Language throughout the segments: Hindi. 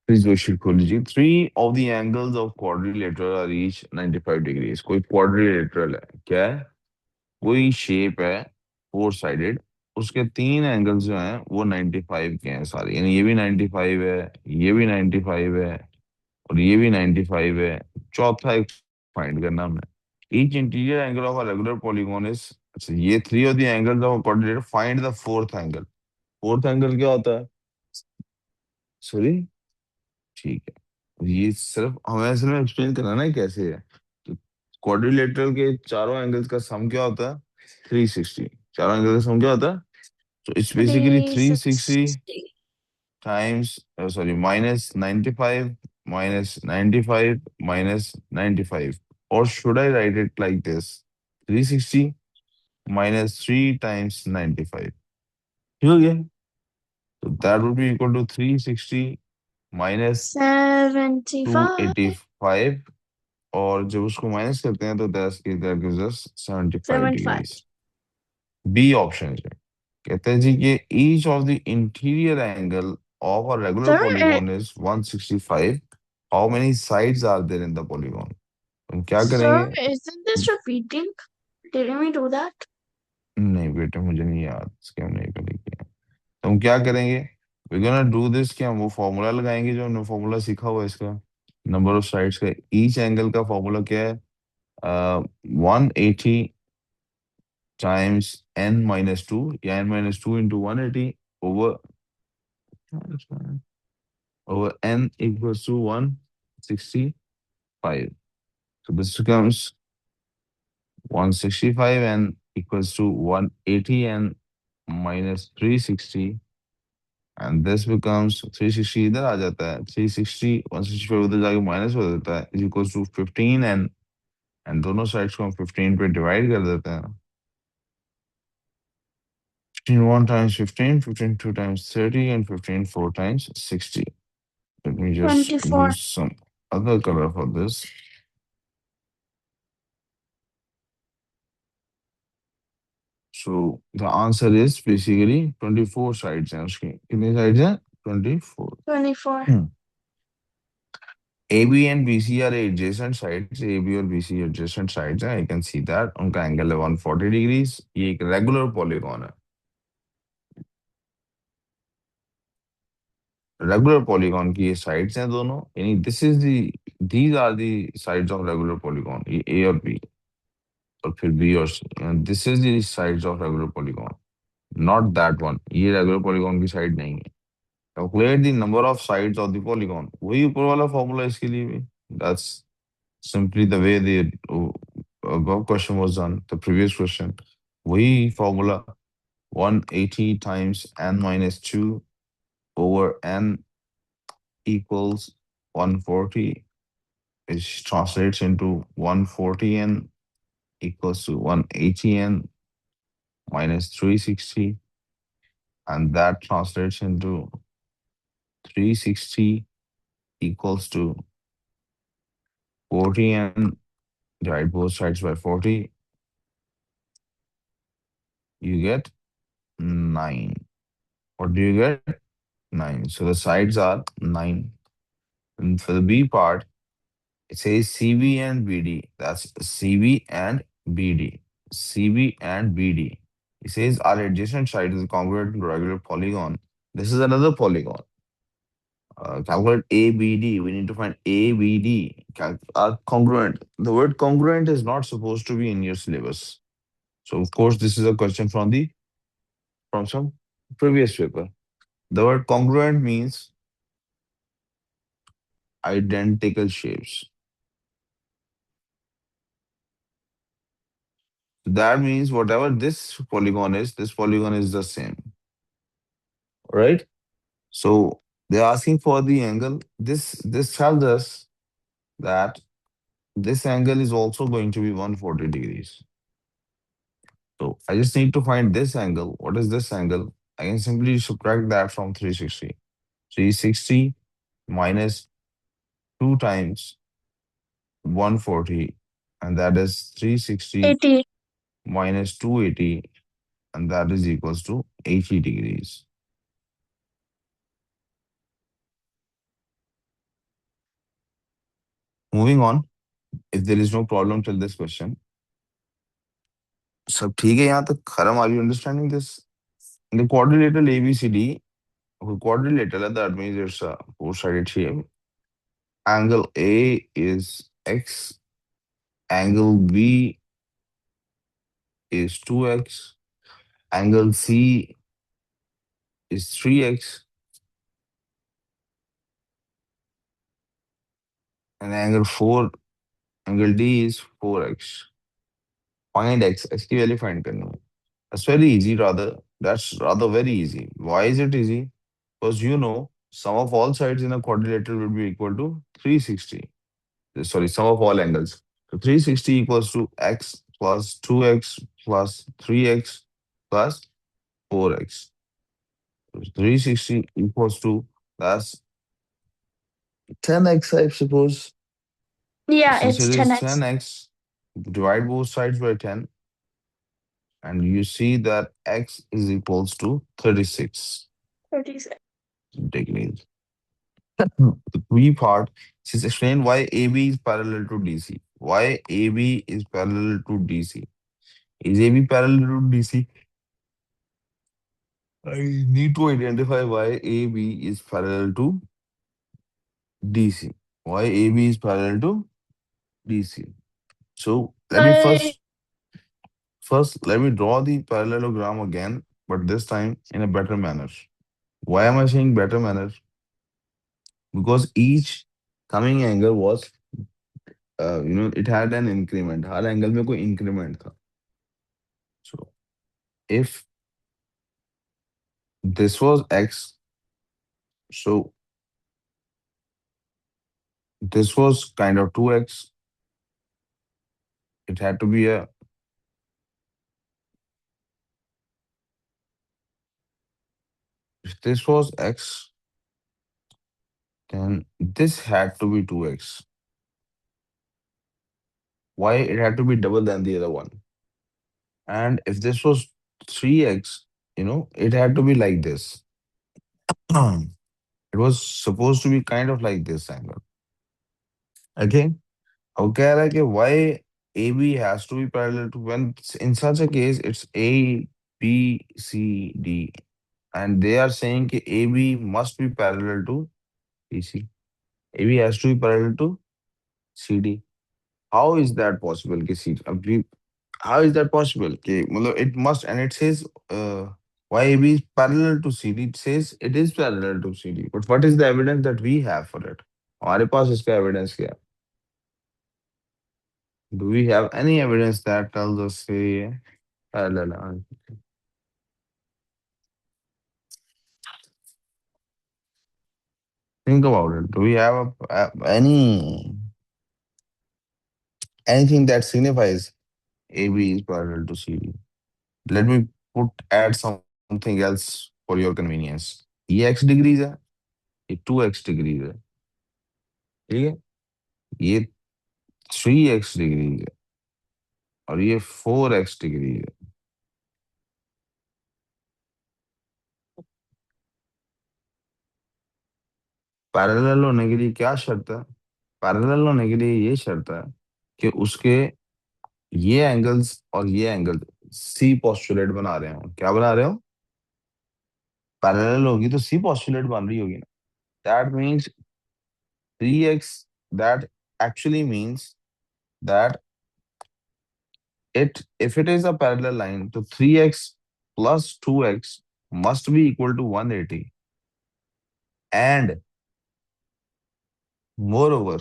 प्लीज वर्कशीट खोल लीजिए। Three of the angles of quadrilateral are each 95 degrees. कोई क्वाड्रिलेटरल है, क्या है, कोई शेप है फोर साइडेड, उसके तीन एंगल्स जो हैं वो 95 के हैं सारे, यानी ये भी 95 है, ये भी 95 है, और ये भी 95 है। चौथा एक फाइंड करना हमने। Each interior angle of a regular polygon is, अच्छा ये three of the angles of a quadrilateral, find the fourth angle. Fourth angle क्या होता है, सॉरी, ठीक है, ये सिर्फ हमें असल में एक्सप्लेन करना ना कैसे है। तो क्वाड्रिलेटरल के चारों एंगल्स का सम क्या होता है, 360। चारों एंगल का सम क्या होता है, तो इट्स बेसिकली 360 360. टाइम्स, सॉरी, -95 -95 -95, और should I write it like this, 360 -3 times 95, ठीक हो गया। तो that would be equal to 360 minus 75. 285, और जब उसको माइनस करते हैं तो that gives us 75 75. Degrees. B option है, कहते हैं जी कि each of the interior angle of a regular Sir, polygon is 165, how many sides are there in the polygon. हम क्या sir, करेंगे, isn't this repeating? Didn't we do that? नहीं बेटे मुझे नहीं याद, इसके हम नहीं करेंगे। तो हम क्या करेंगे, वी गोना डू दिस, कि हम वो फॉर्मूला लगाएंगे जो हमने फॉर्मूला सीखा हुआ है इसका, नंबर ऑफ साइड्स का। ईच एंगल का फॉर्मूला क्या है, 180 टाइम्स n-2, या n-2 into 180 over n equals to 165. So this becomes 165 n equals to 180 n minus 360, and this becomes 360 इधर आ जाता है, 360 165 उधर जाके माइनस हो जाता है, is equals to 15 n, and दोनों साइड्स को हम 15 पे डिवाइड कर देते हैं। 15 1 times 15, 15 2 times 30, and 15 4 times 60. Let me just 24. use some other color for this. So the answer is basically 24 sides हैं उसकी, कितने sides हैं, 24। 24. Hmm. AB and BC are adjacent sides, AB और BC adjacent sides हैं, I can see that, उनका एंगल है 140 डिग्रीज, ये एक रेगुलर पॉलीगॉन है। रेगुलर पॉलीगॉन की ये साइड्स हैं दोनों, यानी this is the, these are the sides of regular polygon, ये ए और बी, और फिर बी और C, this is the sides of regular polygon, not that one, ये रेगुलर पॉलीगॉन की साइड नहीं है। Calculate the number of sides of the polygon, वही ऊपर वाला फॉर्मूला इसके लिए भी, that's simply the way the above question was done, the previous question, वही formula, 180 times n minus 2 over n equals 140, which translates into 140n equals to 180n minus 360, and that translates into 360 equals to 40n, divide both sides by 40, you get 9. What do you get? 9. So the sides are 9. And for the B part, it says CV and BD. That's CV and BD. CV and BD. It says our adjacent side is congruent to regular polygon. This is another polygon. Calculate ABD. We need to find ABD. Congruent. The word congruent is not supposed to be in your syllabus. So of course, this is a question from some previous paper. The word congruent means identical shapes. That means whatever this polygon is the same, right? So they're asking for the angle. This tells us that this angle is also going to be 140 degrees. So I just need to find this angle. What is this angle? I can simply subtract that from 360. 360 minus 2 times 140, and that is 360 80. minus 280, and that is equals to 80 degrees. Moving on, if there is no problem till this question, सब ठीक है यहाँ तक खत्म? Are you understanding this? The quadrilateral ABCD, quadrilateral, that means it's a four-sided shape. Angle A is X, angle B is 2X, angle C is 3X, and angle D is 4X. Find X, X की वैल्यू फाइंड करनी है. That's very easy, rather. That's rather very easy. Why is it easy? Because you know, sum of all sides in a quadrilateral would be equal to 360. Sorry, sum of all angles. So 360 equals to x plus 2x plus 3x plus 4x. So 360 equals to, that's 10x, I suppose. Yeah, Since it's it is 10x. 10x, divide both sides by 10, and you see that x is equals to 36 degrees. The B part is explain why AB is parallel to DC. Why AB is parallel to DC? Is AB parallel to DC? I need to identify why AB is parallel to DC. Why AB is parallel to DC. So let me I first let me draw the parallelogram again, but this time in a better manner. Why am I saying better manner? Because each coming angle was, it had an increment. Her angle में कोई increment था. So if this was x, so this was kind of 2x. It had to be a, if this was x, then this had to be 2x. Why it had to be double than the other one? And if this was 3x, it had to be like this. It was supposed to be kind of like this angle. Okay? अब कह रहा है कि why AB has to be parallel to, when in such a case it's A, B, C, D. And they are saying कि AB must be parallel to DC. AB has to be parallel to CD. How is that possible? कि how is that possible? कि मतलब it must, and it says why AB is parallel to CD. It says it is parallel to CD. But what is the evidence that we have for it? हमारे पास इसका evidence क्या है? Do we have any evidence that tells us say parallel? Think about it. Do we have anything that signifies AB is parallel to CD? Let me add something else for your convenience. ये x डिग्रीज है, ये 2x डिग्रीज है, ठीक है, ये 3x डिग्रीज है, और ये 4x डिग्रीज है. पैरेलल होने के लिए क्या शर्त है? पैरेलल होने के लिए ये शर्त है कि उसके ये एंगल्स और ये एंगल सी पोस्टुलेट बना रहे हो. क्या बना रहे हो? पैरेलल होगी तो सी पोस्टुलेट बन रही होगी ना. That means 3x, that actually means that if it is a parallel line, so 3x plus 2x must be equal to 180. And moreover,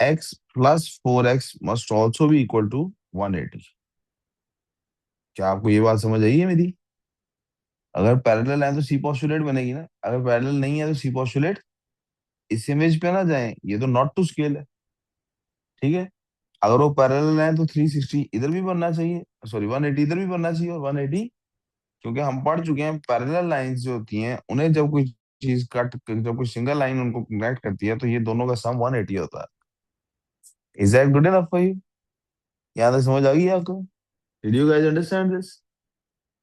x plus 4x must also be equal to 180. क्या आपको ये बात समझ आई है मेरी? अगर पैरेलल है तो सी पोस्टुलेट बनेगी ना. अगर पैरेलल नहीं है तो सी पोस्टुलेट इस इमेज पे ना जाए. ये तो नॉट टू स्केल है, ठीक है. अगर वो पैरेलल है तो 360 इधर भी बनना चाहिए, सॉरी 180 इधर भी बनना चाहिए, और 180, क्योंकि हम पढ़ चुके हैं पैरेलल लाइंस जो होती हैं उन्हें जब कोई चीज जब कोई सिंगल लाइन उनको कनेक्ट करती है तो ये दोनों का सम 180 होता है. Is that good enough for you? यहाँ तक समझ आ गई आपको? Did you guys understand this?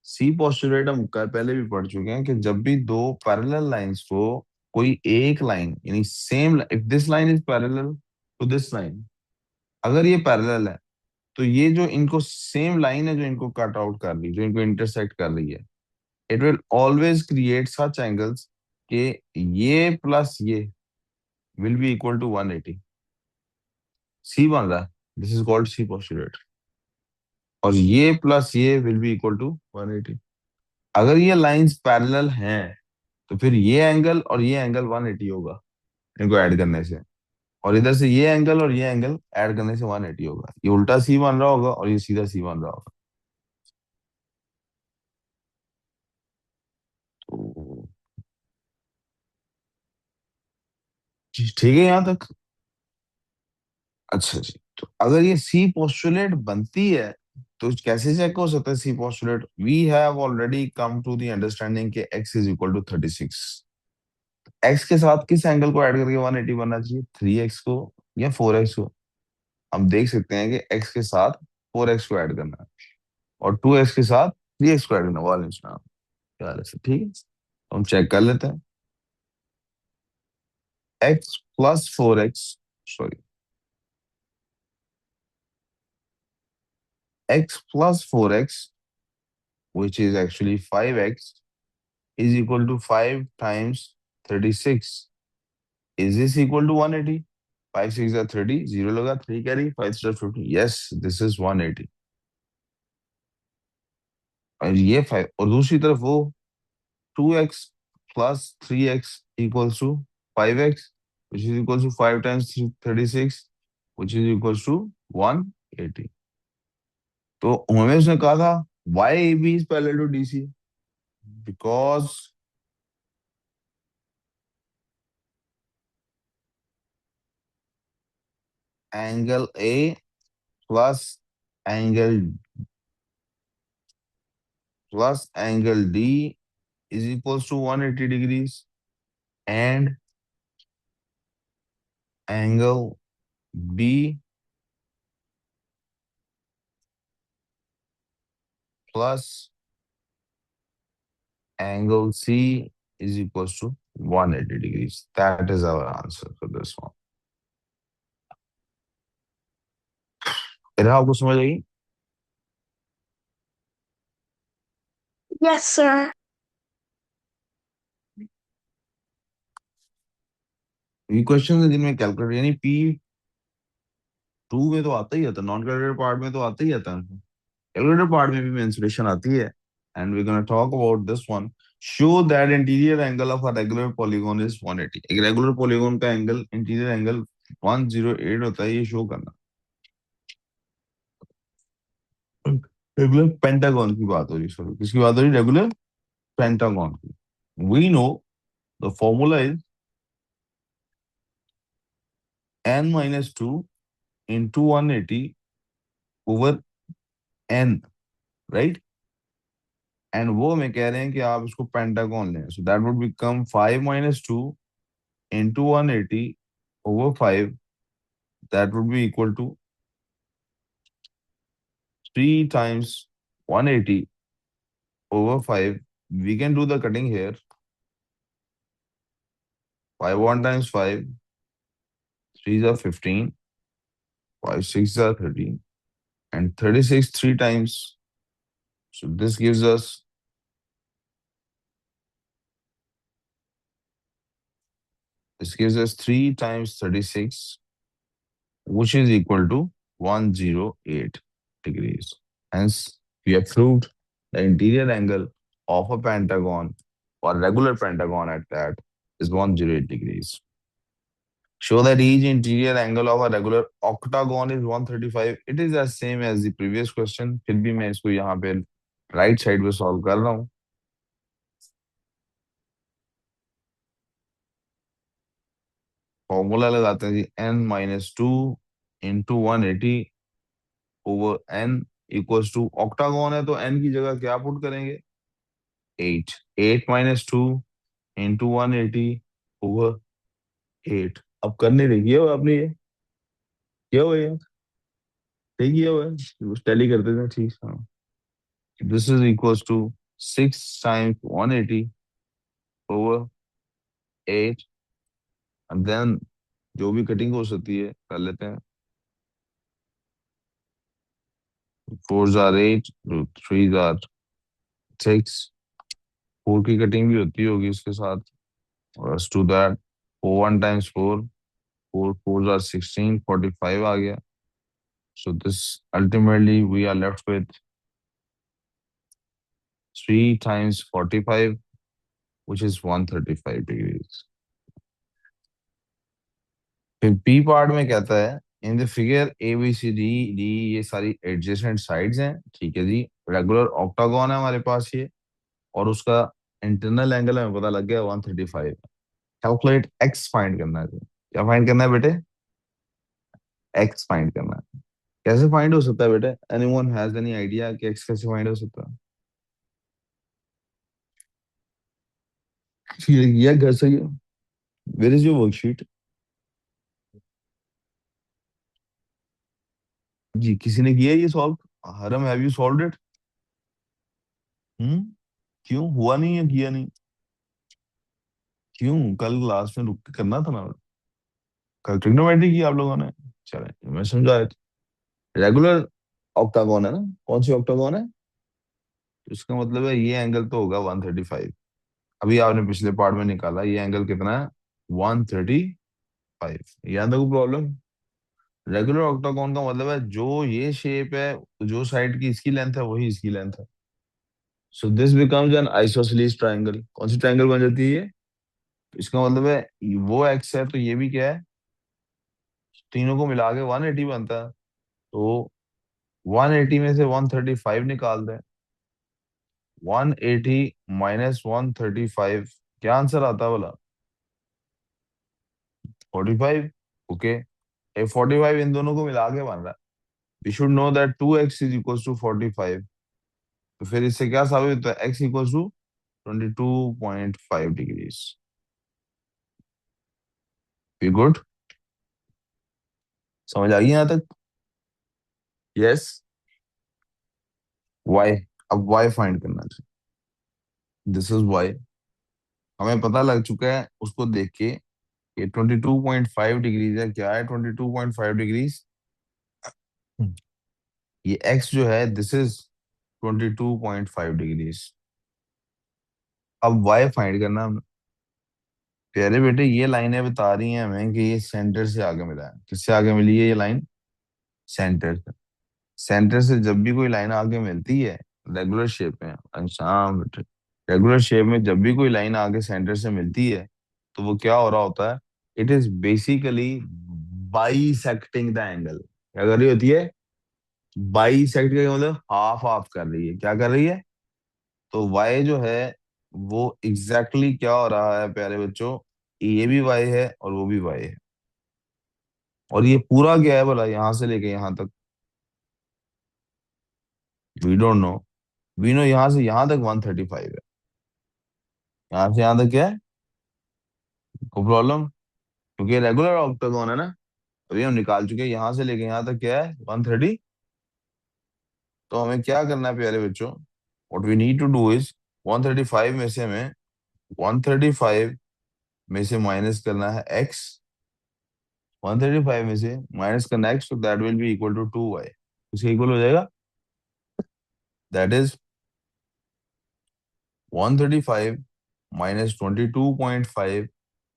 C postulate हम पहले भी पढ़ चुके हैं कि जब भी दो पैरेलल लाइंस को कोई एक लाइन, यानी same, if this line is parallel to this line, अगर ये पैरेलल है तो ये जो इनको सेम लाइन है जो इनको कट आउट कर रही, जो इनको इंटरसेक्ट कर रही है, it will always create such angles कि ये प्लस ये will be equal to 180। C बन रहा है, this is called C postulate. और ये प्लस ये विल बी इक्वल टू 180। अगर ये लाइंस पैरेलल हैं तो फिर ये एंगल और ये एंगल 180 होगा इनको ऐड करने से, और इधर से ये एंगल और ये एंगल ऐड करने से 180 होगा। ये उल्टा सी बन रहा होगा और ये सीधा सी बन रहा होगा। तो ठीक है यहाँ तक। अच्छा जी, तो अगर ये सी पोस्टुलेट बनती है तो कैसे चेक हो सकता है C postulate? We have already come to the understanding के x is equal to 36। x के साथ किस एंगल को ऐड करके 180 बनना चाहिए, 3x को या 4x को? हम देख सकते हैं कि x के साथ 4x को ऐड करना है और 2x के साथ 3x को ऐड करना है। वालेकुम सलाम, क्या हाल है सर? ठीक है, तो हम चेक कर लेते हैं। x plus 4x, sorry, x plus 4x which is actually 5x is equal to 5 times 36. Is this equal to 180? 5 6 are 30, 0 लगा, 3 carry, 5 star 50. Yes, this is 180. और ये 5, और दूसरी तरफ वो 2x plus 3x equals to 5x, which is equals to 5 times 36, which is equals to 180. तो हमें उसने कहा था why AB is parallel to DC? Because angle A plus angle D is equals to 180 degrees, and angle B plus angle C is equals to 180 degrees. That is our answer for this one. आपको समझ आई? Yes, sir. ये क्वेश्चन है जिनमें कैलकुलेटर यानी P2 में तो आता ही आता, नॉन कैलकुलेटर पार्ट में तो आता ही आता है, कैलकुलेटर पार्ट में भी मेंसुरेशन आती है। And we gonna talk about this one. Show that interior angle of a regular polygon is 180। एक रेगुलर पॉलीगॉन का एंगल, इंटीरियर एंगल 108 होता है, ये शो करना। रेगुलर पेंटागन की बात हो रही, सॉरी किसकी बात हो रही? रेगुलर पेंटागन की। We know the formula is n minus two into 180 over n, right? And वो हमें कह रहे हैं कि आप इसको पेंटागन लें, so that would become 5 minus two into 180 over 5, that would be equal to 3 times 180 over 5. We can do the cutting here. 5 1 times 5, 3 are 15, 5 6 are 30, and 36 3 times. So this gives us 3 times 36, which is equal to 108 degrees. Hence, we have proved the interior angle of a pentagon, or regular pentagon at that, is 108 degrees. Show that each interior angle of a regular octagon is 135. It is as same as the previous question. फिर भी मैं इसको यहाँ पे राइट साइड पे सॉल्व कर रहा हूँ। फॉर्मूला लगाते हैं जी, n minus two into 180 over n equals to, octagon है तो n की जगह क्या पुट करेंगे? 8। 8 माइनस टू इंटू 180 ओवर 8। अब करने देखिए वो आपने ये किया हुआ है, सही किया हुआ है, टैली करते थे ठीक। हाँ, this is equals to 6 times 180 over 8, and then जो भी कटिंग हो सकती है कर लेते हैं। 4s are 8, 3s are 6। 4 की कटिंग भी होती होगी उसके साथ। और to that 4 1 times 4, 4 4s are 16, 45 आ गया। So this ultimately we are left with 3 times 45, which is 135 degrees. फिर पी पार्ट में कहता है in the figure A B C D D, ये सारी एडजेसेंट साइड्स हैं, ठीक है जी। रेगुलर ऑक्टागोन है हमारे पास ये, और उसका इंटरनल एंगल हमें पता लग गया 135। कैलकुलेट एक्स फाइंड करना है। क्या फाइंड करना है बेटे? एक्स फाइंड करना है। कैसे फाइंड हो सकता है बेटे? एनीवन हैज एनी आइडिया कि एक्स कैसे फाइंड हो सकता है? ये घर से, वेयर इज योर वर्कशीट? जी, किसी ने किया है ये सॉल्व? हरम, हैव यू सॉल्व्ड इट? हम्म। क्यों हुआ नहीं है, किया नहीं? क्यों? कल क्लास में रुक के करना था ना। कल ट्रिग्नोमेट्री की आप लोगों ने। चले, मैं समझा। रेगुलर ऑक्टागोन है ना? कौन सी ऑक्टागोन है? तो इसका मतलब है ये एंगल तो होगा 135। अभी आपने पिछले पार्ट में निकाला, ये एंगल कितना है? 135। यहाँ तक प्रॉब्लम। रेगुलर ऑक्टागोन का मतलब है जो ये शेप है, जो साइड की इसकी लेंथ है वही इसकी लेंथ है। So this becomes N isosceles triangle. कौन सी ट्रायंगल बन जाती है ये? इसका मतलब है वो एक्स है तो ये भी क्या है? तीनों को मिला के 180 बनता है। तो 180 में से 135 निकाल दें। 180 -135, क्या आंसर आता है बोला? 45। ओके, ये 45 इन दोनों को मिला के बन रहा है। We should know that 2x = 45। तो फिर इससे क्या साबित होता है? x = 22.5 degrees. We good? समझ आ गई यहाँ तक? यस। वाई। अब वाई फाइंड करना चाहिए। This is Y. हमें पता लग चुका है उसको देख के, ये 22.5 डिग्रीज है। क्या है 22.5 डिग्रीज? ये एक्स जो है, दिस इज 22.5 डिग्रीज। अब वाई फाइंड करना हमने। प्यारे बेटे, ये लाइनें बता रही हैं हमें कि ये सेंटर से आगे मिला है। किससे आगे मिली है ये लाइन? सेंटर से। सेंटर से जब भी कोई लाइन आगे मिलती है रेगुलर शेप में, अच्छा बेटे, रेगुलर शेप में जब भी कोई लाइन आगे सेंटर से मिलती है तो वो क्या हो रहा होता है? It is basically bisecting the angle. क्या कर रही होती है? बाइसेक्ट का मतलब हाफ हाफ कर रही है। क्या कर रही है? तो y जो है वो एग्जैक्टली exactly क्या हो रहा है प्यारे बच्चों? ये भी y है और वो भी y है। और ये पूरा क्या है बोला, यहां से लेके यहां तक? We don't know. We know यहां से यहां तक 135 है। यहां से यहां तक क्या है? को प्रॉब्लम? क्योंकि रेगुलर ऑक्टागोन है ना। अभी हम निकाल चुके हैं यहां से लेके यहां तक क्या है? 130। तो हमें क्या करना है प्यारे बच्चों? What we need to do is 135 में से हमें 135 में से माइनस करना है x। 135 में से माइनस करना x, तो that will be equal to 2y। इसके इक्वल हो जाएगा। That is 135 -22.5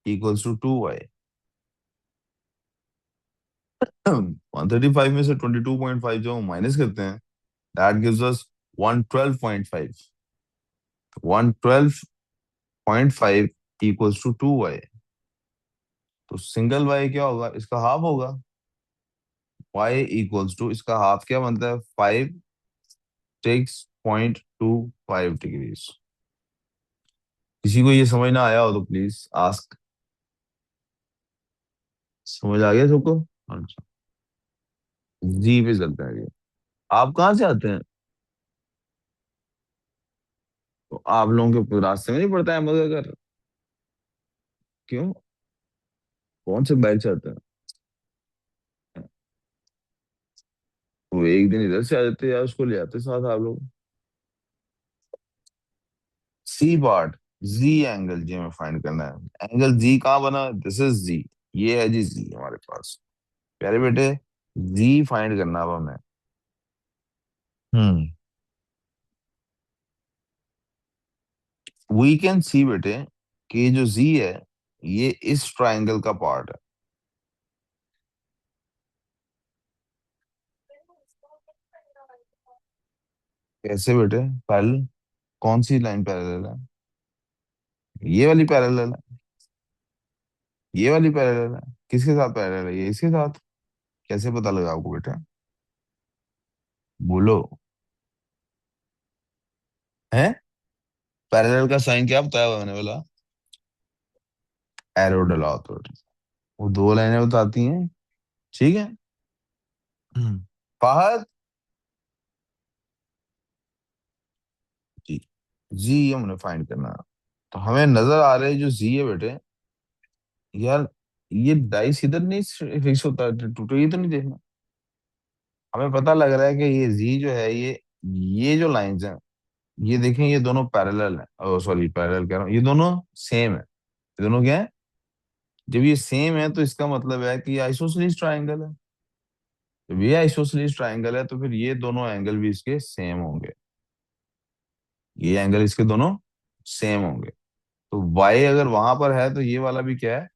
equals to 2y। 135 में से 22.5 जो हम माइनस करते हैं, that gives us 112.5। 112.5 equals to 2y। तो सिंगल y क्या होगा? इसका हाफ होगा। y इक्वल्स टू, इसका हाफ क्या बनता है? 56.25 डिग्रीज। किसी को ये समझ ना आया हो तो प्लीज आस्क। समझ आ गया सबको? अच्छा। जी पे चलते हैं ये। आप कहाँ से आते हैं? तो आप लोगों के रास्ते में नहीं पड़ता है मगर? क्यों? कौन से बाइक से आते हैं? वो एक दिन इधर से आ जाते या उसको ले आते साथ आप लोग? C part. जी एंगल जी हमें फाइंड करना है। एंगल जी कहाँ बना? दिस इज जी। ये है जी जी हमारे पास। प्यारे बेटे, जी फाइंड करना अब हमें। हम्म। वी कैन सी बेटे कि जो जी है ये इस ट्राइंगल का पार्ट है। कैसे बेटे? पैरेलल? कौन सी लाइन पैरेलल है? ये वाली पैरेलल है। ये वाली पैरेलल है। किसके साथ पैरेलल है? ये इसके साथ। कैसे पता लगा आपको बेटा? बोलो। है? पैरेलल का साइन क्या बताया हुआ मैंने बोला? एरो डला होता है। वो दो लाइनें बताती हैं। ठीक है। हम्म। फहद जी। जी हमने फाइंड करना है। तो हमें नजर आ रहे हैं जो जी है बेटे। यार ये डाइस इधर नहीं फिक्स होता, टूटे ही तो नहीं देखना। हमें पता लग रहा है कि ये जी जो है ये जो लाइंस हैं, ये देखें ये दोनों पैरेलल है। सॉरी पैरेलल कह रहा हूँ, ये दोनों सेम है। ये दोनों क्या है? जब ये सेम है तो इसका मतलब है कि ये आइसोसेलेस ट्रायंगल है। जब ये आइसोसेलेस ट्रायंगल है तो फिर ये दोनों एंगल भी इसके सेम होंगे। ये एंगल इसके दोनों सेम होंगे। तो y अगर वहां पर है तो ये वाला भी क्या है?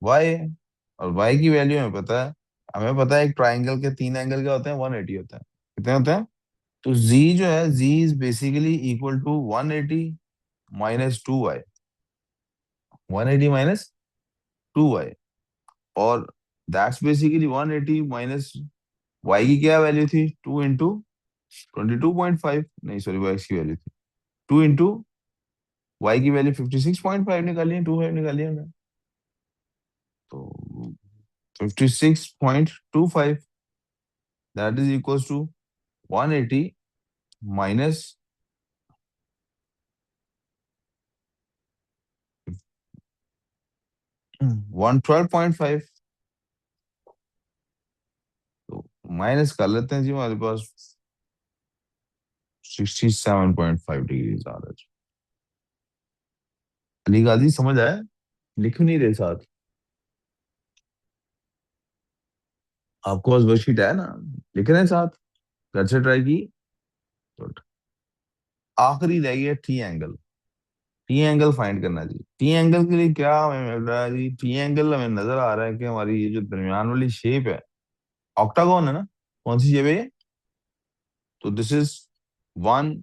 y है। और y की वैल्यू हमें पता है। हमें पता है एक ट्राइंगल के तीन एंगल क्या होते हैं? 180 होता है। कितने होते हैं? तो z जो है z is basically equal to 180 minus 2y। 180 minus 2y। और दैट्स बेसिकली 180 माइनस y की क्या वैल्यू थी? 2 इंटू 22.5, नहीं सॉरी y की वैल्यू थी 2 इंटू y की वैल्यू 56.5 निकाली है, 25 निकाली है हमने। तो 56.25 that is equal to 180 minus 112.5। तो माइनस कर लेते हैं जी, हमारे पास 67.5 डिग्री आ रहा है। अली गाजी समझ आया? लिख नहीं रहे साथ? आपको बस वर्कशीट है ना? लिख रहे हैं साथ? घर से ट्राई की? Good। आखिरी रह गया T angle. T angle find करना जी। टी एंगल के लिए क्या हमें मिल रहा है जी? टी एंगल हमें नजर आ रहा है कि हमारी ये जो दरमियान वाली शेप है, ऑक्टागोन है ना? कौन सी शेप है ये? तो दिस इज 1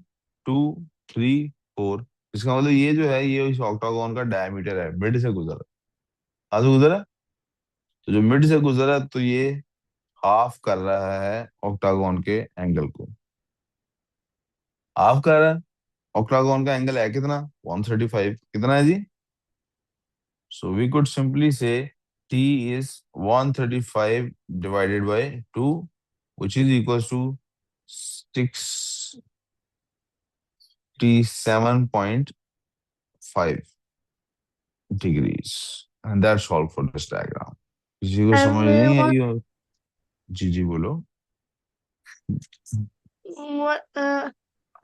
2 3 4। इसका मतलब ये जो है ये इस ऑक्टागोन का डायमीटर है, मिड से गुजरा। कहाँ से गुजरा? तो जो मिड से गुजरा तो ये हाफ कर रहा है ऑक्टागोन के एंगल को। हाफ कर रहा है। ऑक्टागोन का एंगल है कितना? 135। कितना है जी? सो वी कुड सिंपली से t is 135 divided by 2, which is equals to 67.5 degrees. And that's all for this diagram. किसी को समझ नहीं Everyone, आई हो? जी जी बोलो। what?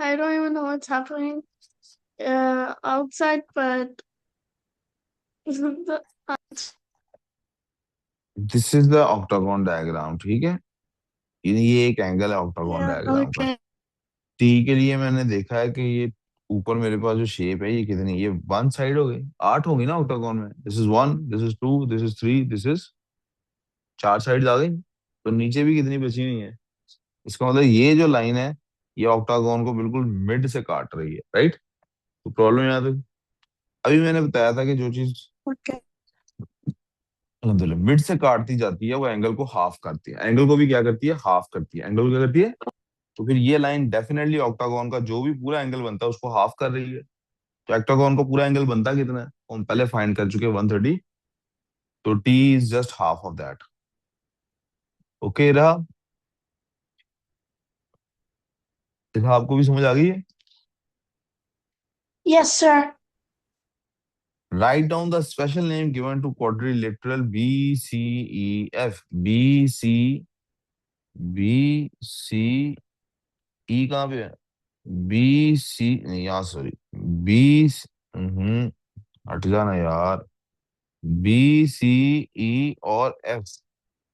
I don't even know what's happening outside, but the, this is the octagon diagram, ठीक है? ये एक एंगल है ऑक्टागोन yeah, डायग्राम का। okay. टी के लिए मैंने देखा है कि ये ऊपर मेरे पास जो शेप है ये कितनी, ये वन साइड हो गई, आठ होगी ना ऑक्टागोन में? This is one, this is two, this is three, this is चार साइड्स आ गई। तो नीचे भी कितनी बची हुई है? इसका मतलब ये जो लाइन है ये ऑक्टागोन को बिल्कुल मिड से काट रही है, राइट? तो प्रॉब्लम यहाँ तक। अभी मैंने बताया था कि जो चीज Okay. मतलब मिड से काटती जाती है वो एंगल को हाफ करती है। एंगल को भी क्या करती है? हाफ करती है। एंगल को क्या करती है? तो फिर ये लाइन डेफिनेटली ऑक्टागोन का जो भी पूरा एंगल बनता है उसको हाफ कर रही है। तो octagon का पूरा एंगल बनता कितना है? हम पहले फाइंड कर चुके हैं 130। तो T is just half of that. Okay रहा? देखा आपको भी समझ आ गई है? Yes, sir. Write down the special name given to quadrilateral B C E F. B C, B C E कहाँ पे है? बी सी नहीं, यहाँ सॉरी। बी, हट जाना यार। बी सी ई और एफ,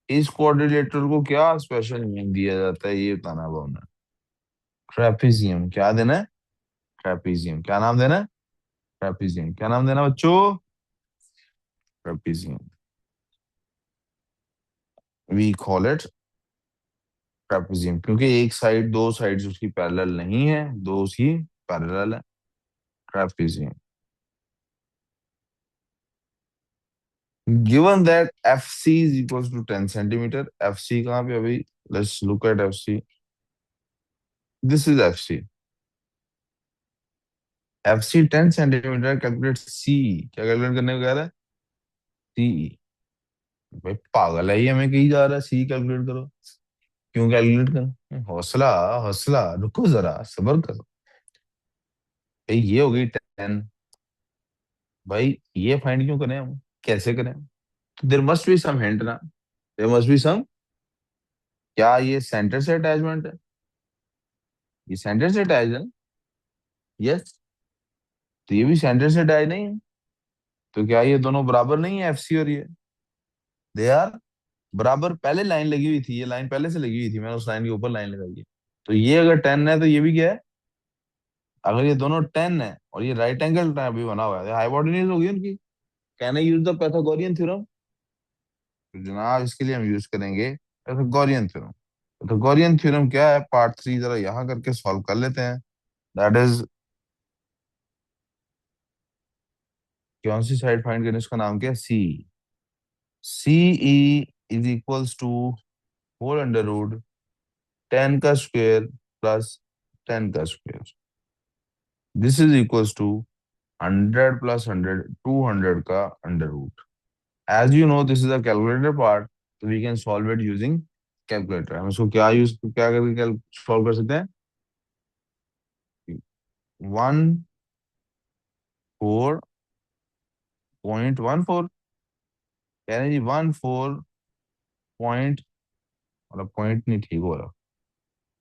इस क्वाड्रिलेटरल को क्या स्पेशल नेम दिया जाता है ये बताना है। ट्रेपीजियम क्या देना है? ट्रेपीजियम क्या नाम देना है? ट्रेपीजियम क्या नाम देना बच्चों? Trapezium, we call it trapezium, क्योंकि एक साइड, दो साइड्स उसकी पैरेलल नहीं है, दो उसकी पैरेलल है। Trapezium. Given that F C is equal to 10 centimetre, F C कहाँ पे अभी? Let's look at F C. This is F C. F C 10 centimetre, calculate C. क्या कैलकुलेट करने को कह रहा है? सी। भाई पागल है ये, हमें कही जा रहा है सी कैलकुलेट करो। क्यों कैलकुलेट करो? हौसला, हौसला, रुको जरा, सब्र करो। भाई ये हो गई 10। भाई ये फाइंड क्यों करें हम? कैसे करें? तो there must be some hint ना। There must be some. क्या ये सेंटर से अटैचमेंट है? ये सेंटर से अटैच है। यस। तो ये भी सेंटर से अटैच नहीं है। तो क्या ये दोनों बराबर नहीं है, एफ सी और ये? दे आर बराबर। पहले लाइन लगी हुई थी, ये लाइन पहले से लगी हुई थी, मैंने उस लाइन के ऊपर लाइन लगाई है। तो ये अगर 10 है तो ये भी क्या है? अगर ये दोनों 10 है और ये राइट एंगल भी बना हुआ है, हाइपोटेन्यूज होगी उनकी। Can I use the Pythagorean theorem? तो जनाब इसके लिए हम यूज करेंगे पाइथागोरियन थ्योरम। पाइथागोरियन थ्योरम क्या है? पार्ट 3 जरा यहाँ करके सॉल्व कर लेते हैं। दैट इज, कौन सी साइड फाइंड करने, उसका नाम क्या है? C. C E is equals to whole under root 10 का स्क्वायर प्लस 10 का square. This is equals to 100 plus 100, 200 का under root. As you know this is a calculator part, तो we can solve it using calculator. हम इसको क्या करके सॉल्व कर सकते हैं? 14.14, कह रहे हैं जी 14 पॉइंट, मतलब पॉइंट नहीं ठीक हो रहा,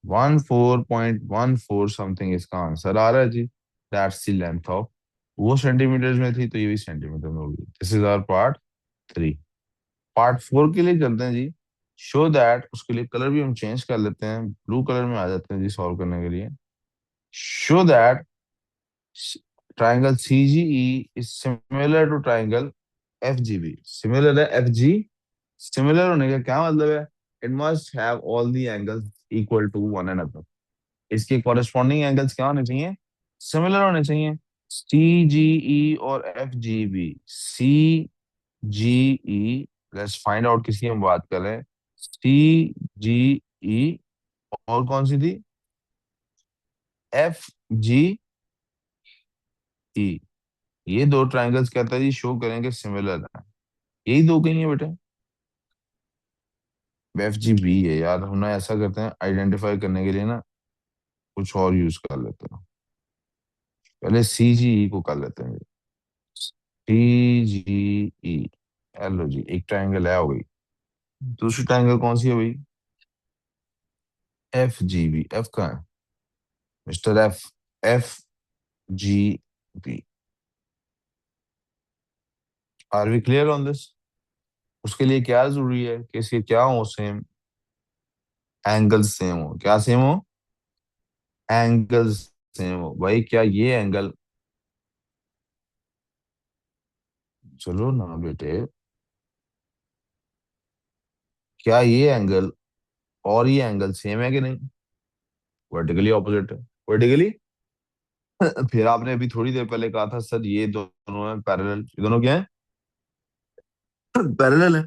14.14 समथिंग इसका आंसर आ रहा है जी। That's the length of. वो सेंटीमीटर्स में थी तो ये भी सेंटीमीटर में होगी। This is our part 3। Part 4 के लिए चलते हैं जी। शो दैट, उसके लिए कलर भी हम चेंज कर लेते हैं, ब्लू कलर में आ जाते हैं जी सॉल्व करने के लिए। Show that triangle C G E is similar to triangle F G B. Similar है एफ जी। सिमिलर होने का क्या मतलब है? It must have all the angles equal to one another. इसके कॉरेस्पॉन्डिंग एंगल्स क्या होने चाहिए? सिमिलर होने चाहिए। सी जी ई और F G B. C G E, let's find out किसकी हम बात कर रहे हैं। सी जी ई और कौन सी थी? एफ जी ई। ये दो ट्राइंगल्स कहता है जी शो करेंगे सिमिलर है। यही दो कहीं है बेटे। एफ जी बी है यार, हम ना ऐसा करते हैं आइडेंटिफाई करने के लिए ना, कुछ और यूज कर लेते हैं। पहले सी जी ई को कर लेते हैं। सी जी ई, लो जी, एक ट्राइंगल है हो गई। दूसरी ट्राइंगल कौन सी है भाई? F G B. एफ कहाँ है mister F? F G B. Are we clear on this? उसके लिए क्या जरूरी है कि इसके क्या हो? सेम एंगल्स सेम हो। क्या सेम हो? एंगल्स सेम हो। भाई क्या ये एंगल, चलो ना बेटे, क्या ये एंगल और ये एंगल सेम है कि नहीं? वर्टिकली ऑपोजिट है। वर्टिकली फिर आपने अभी थोड़ी देर पहले कहा था सर ये दोनों है पैरेलल। ये दोनों क्या है? पैरेलल है।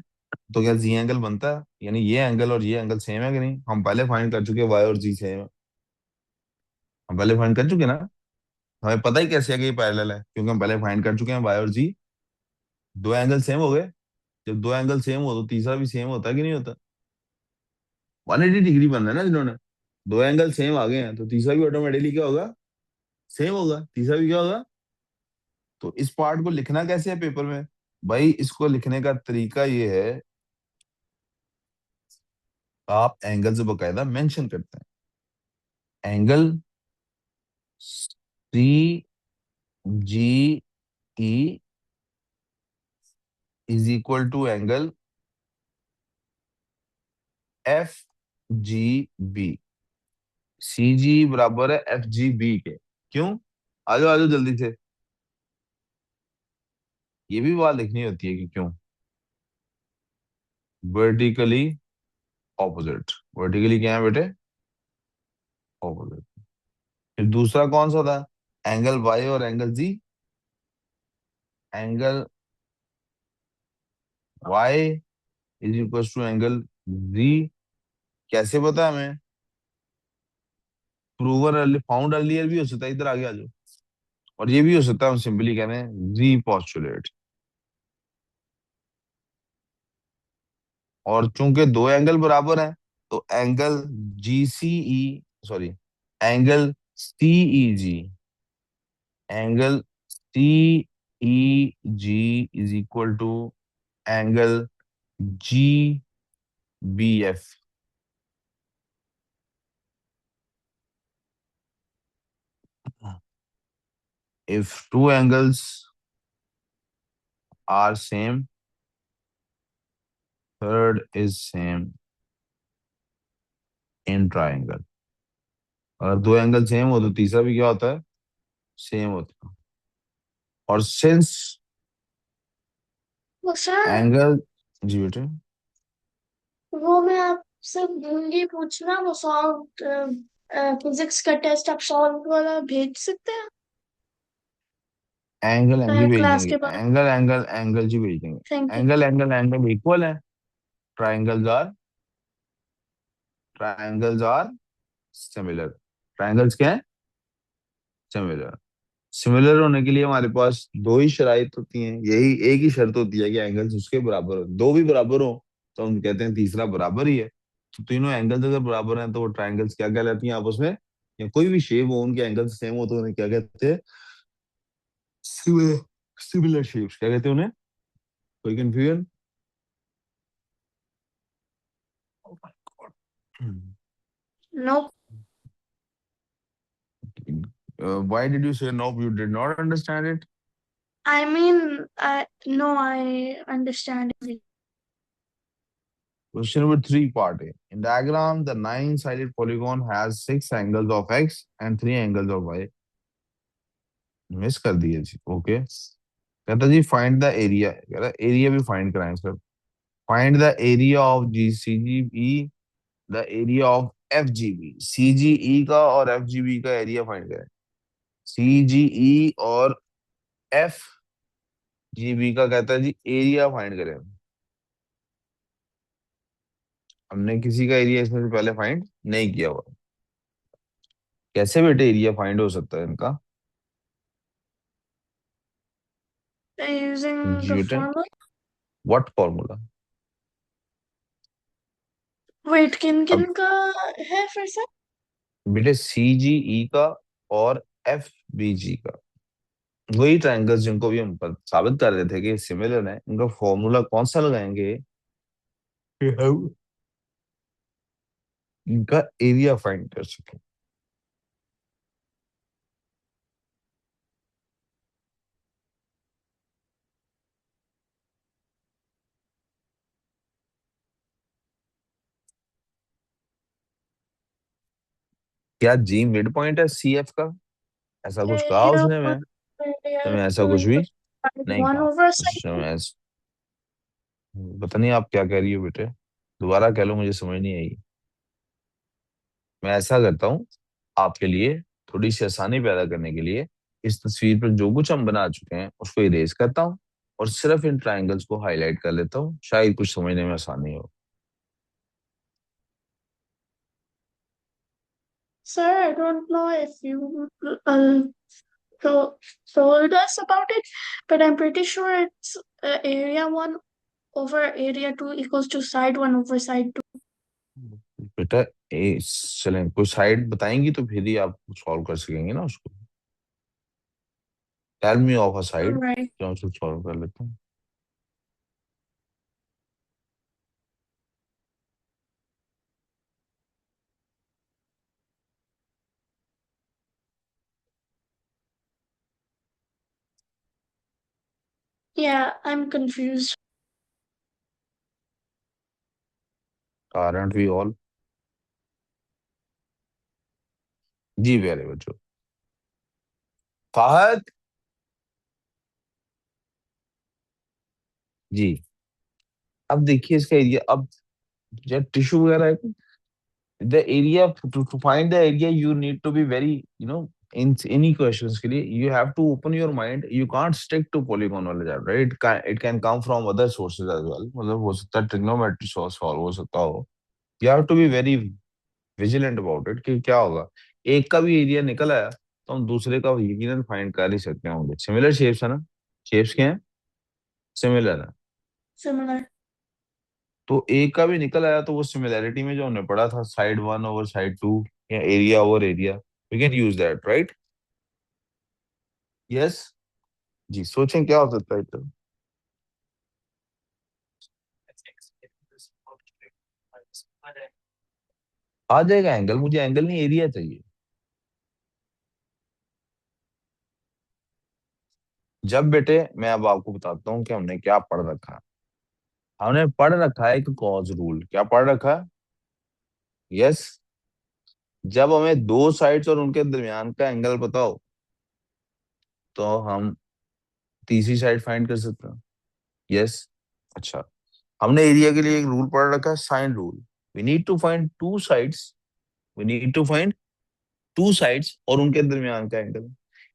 तो क्या जी एंगल बनता है? यानी ये एंगल और ये एंगल सेम है कि नहीं? हम पहले फाइंड कर चुके वाई और जी सेम है। हम पहले फाइंड कर चुके ना। हमें पता ही कैसे है कि ये पैरेलल है, क्योंकि हम पहले फाइंड कर चुके हैं वाई और जी। दो एंगल सेम हो गए। जब दो एंगल सेम हो तो तीसरा भी सेम होता है कि नहीं होता? 180 डिग्री बन रहा है ना जिन्होंने। दो एंगल सेम आ गए हैं तो तीसरा भी ऑटोमेटिकली क्या होगा? सेम होगा। तीसरा भी क्या होगा? तो इस पार्ट को लिखना कैसे है पेपर में? भाई इसको लिखने का तरीका ये है, आप एंगल से बकायदा मेंशन करते हैं। Angle C G E is equal to angle F G B. C G बराबर है एफ जी बी के। क्यों? आजो आजो जल्दी से, ये भी बात लिखनी होती है कि क्यों। Vertically opposite. वर्टिकली क्या है बेटे? ऑपोजिट। फिर दूसरा कौन सा था? एंगल वाई और angle G. Angle Y is equal to angle G. कैसे पता हमें? प्रूवर अर्ली, फाउंड अर्लियर भी हो सकता है, इधर आगे आ जाओ। और ये भी हो सकता है, हम सिंपली कह रहे हैं जी पोस्टुलेट। और चूंकि दो एंगल बराबर हैं, तो angle G C E, sorry, angle C E G, angle C E G is equal to angle G B F. If two angles are same, third is same in triangle. अगर दो एंगल सेम हो तो तीसरा भी क्या होता है? सेम होता है। और सिंस वो सर, एंगल, जी बेटे। वो मैं आपसे भूंगी पूछना, वो सॉल्व फिजिक्स का टेस्ट आप सॉल्व वाला भेज सकते हैं एंगल एंगल भेज क्लास देंगे, के बाद? एंगल एंगल एंगल जी भेज देंगे। Thank you. Angle angle angle equal है। Triangles are, triangles are similar. Triangles क्या है? सिमिलर। सिमिलर होने के लिए हमारे पास दो ही शराइत होती हैं, यही एक ही शर्त होती है कि एंगल्स उसके बराबर हो। दो भी बराबर हो तो हम कहते हैं तीसरा बराबर ही है। तो तीनों एंगल्स अगर बराबर हैं तो वो ट्राइंगल्स क्या कहलाती हैं आपस में? या कोई भी शेप हो उनके एंगल्स सेम हो तो उन्हें क्या कहते हैं? सिमिलर। सिमिलर शेप्स क्या कहते हैं उन्हें? कोई confusion? No, Why did you say no? You did not understand it. I mean, no, I understand. Question number three, part A. In diagram, the nine-sided polygon has six angles of x and three angles of y. Miss कर दिए जी, ओके। कहता जी फाइंड द एरिया, कह रहा एरिया भी फाइंड कराएं sir. Find the area of G C G E, the area of F G B. C G E का और एफ जी बी का एरिया फाइंड करें। सी जी ई और एफ जी बी का कहता है जी एरिया फाइंड करें। हमने किसी का एरिया इसमें से पहले फाइंड नहीं किया हुआ। कैसे बेटे एरिया फाइंड हो सकता है इनका? यूजिंग जी द बेटे, फॉर्मूला। What formula? वेट, किन अब किन का है फिर से? बेटे सी जी ई का और एफ बी जी का, वही ट्रायंगल्स जिनको भी हम साबित कर रहे थे कि सिमिलर है, इनका फॉर्मूला कौन सा लगाएंगे कि हम इनका एरिया फाइंड कर सके। क्या जी मिड पॉइंट है सी एफ का? ऐसा कुछ कहा एरिया उसने? मैं एरिया तो मैं ऐसा टू कुछ भी इक्वल नहीं वन कहा। ओवर उसने साइड। मैं पता नहीं आप क्या कह रही हो बेटे, दोबारा कह लो, मुझे समझ नहीं आई। मैं ऐसा करता हूँ आपके लिए, थोड़ी सी आसानी पैदा करने के लिए, इस तस्वीर पर जो कुछ हम बना चुके हैं उसको इरेज करता हूँ और सिर्फ इन ट्रायंगल्स को हाईलाइट कर लेता हूँ, शायद कुछ समझने में आसानी हो। Sir, I don't know if you told us about it, but I'm pretty sure it's area one over area two equals to side one over side two. बेटा चलें, कोई साइड बताएंगी तो फिर ही आप सॉल्व कर सकेंगे ना उसको। Tell me of a side, Right. जो हम उसको सॉल्व कर लेते हैं। Yeah, I'm confused. aren't we all? जी वेरी गुड। फहद जी। अब देखिए इसका एरिया, अब जब टिश्यू वगैरह है, the area to find the area you need to be very, in any questions के लिए you have to open your mind, you can't stick to polygon वाले job, right? It can come from other sources as well, मतलब हो सकता है trigonometry source solve हो सकता हो। you have to be very vigilant about it कि क्या होगा। एक का भी एरिया निकल आया तो हम दूसरे का यकीनन फाइंड कर ही सकते होंगे, सिमिलर शेप्स है ना। शेप्स क्या है, सिमिलर है। सिमिलर। तो एक का भी निकल आया तो वो सिमिलैरिटी में जो हमने पढ़ा था, side one over side two या area over area, we can use that, right? Yes. जी सोचें क्या हो सकता है तो। आ जाएगा एंगल, मुझे एंगल नहीं एरिया चाहिए। जब बेटे मैं अब आपको बताता हूँ कि हमने क्या पढ़ रखा है। हमने पढ़ रखा है एक कॉज रूल, क्या पढ़ रखा है? यस। जब हमें दो साइड्स और उनके दरमियान का एंगल पता हो तो हम तीसरी साइड फाइंड कर सकते हैं। यस। अच्छा, हमने एरिया के लिए एक रूल पढ़ रखा है, sine rule. We need to find two sides, we need to find two sides और उनके दरमियान का एंगल।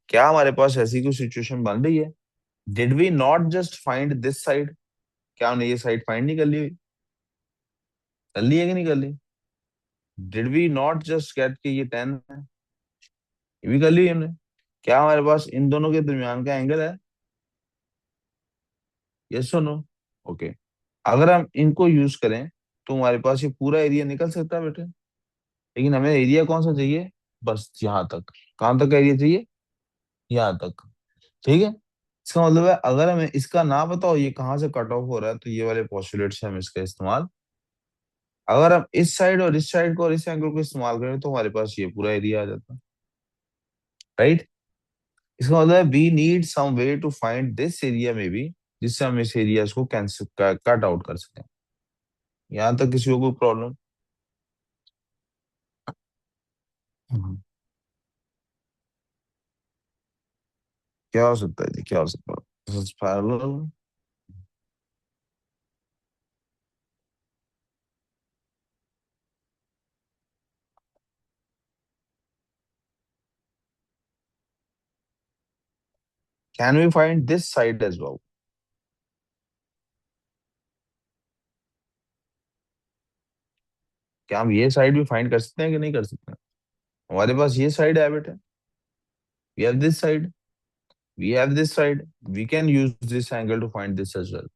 क्या हमारे पास ऐसी कोई सिचुएशन बन रही है? Did we not just find this side? क्या हमने ये साइड फाइंड नहीं कर ली? कर ली है कि नहीं कर ली? Did we not just get कि ये 10 है? ये भी कर ली हमने। क्या हमारे पास इन दोनों के दरमियान का एंगल है? यस और नो? ओके। अगर हम इनको यूज करें तो हमारे पास ये पूरा एरिया निकल सकता है बेटे, लेकिन हमें एरिया कौन सा चाहिए? बस यहाँ तक। कहाँ तक का एरिया चाहिए? यहाँ तक। ठीक है। इसका मतलब है अगर हमें इसका ना पता हो ये कहाँ से कट ऑफ हो रहा है तो ये वाले पोस्टुलेट से हम इसका इस्तेमाल, अगर हम इस साइड और इस साइड को और इस एंगल को इस्तेमाल करें तो हमारे पास ये पूरा एरिया आ जाता है, राइट? इसका मतलब है we need some way to find this area में भी, जिससे हम इस एरिया को कैंसिल कट आउट कर सकें। यहाँ तक किसी को कोई प्रॉब्लम? क्या हो सकता है जी, क्या हो सकता है? This is parallel. Can we find this side as well? क्या हम ये साइड भी फाइंड कर सकते हैं कि नहीं कर सकते हैं? हमारे पास ये साइड है बेटा, we have this side, we have this side, we can use this angle to find this as well,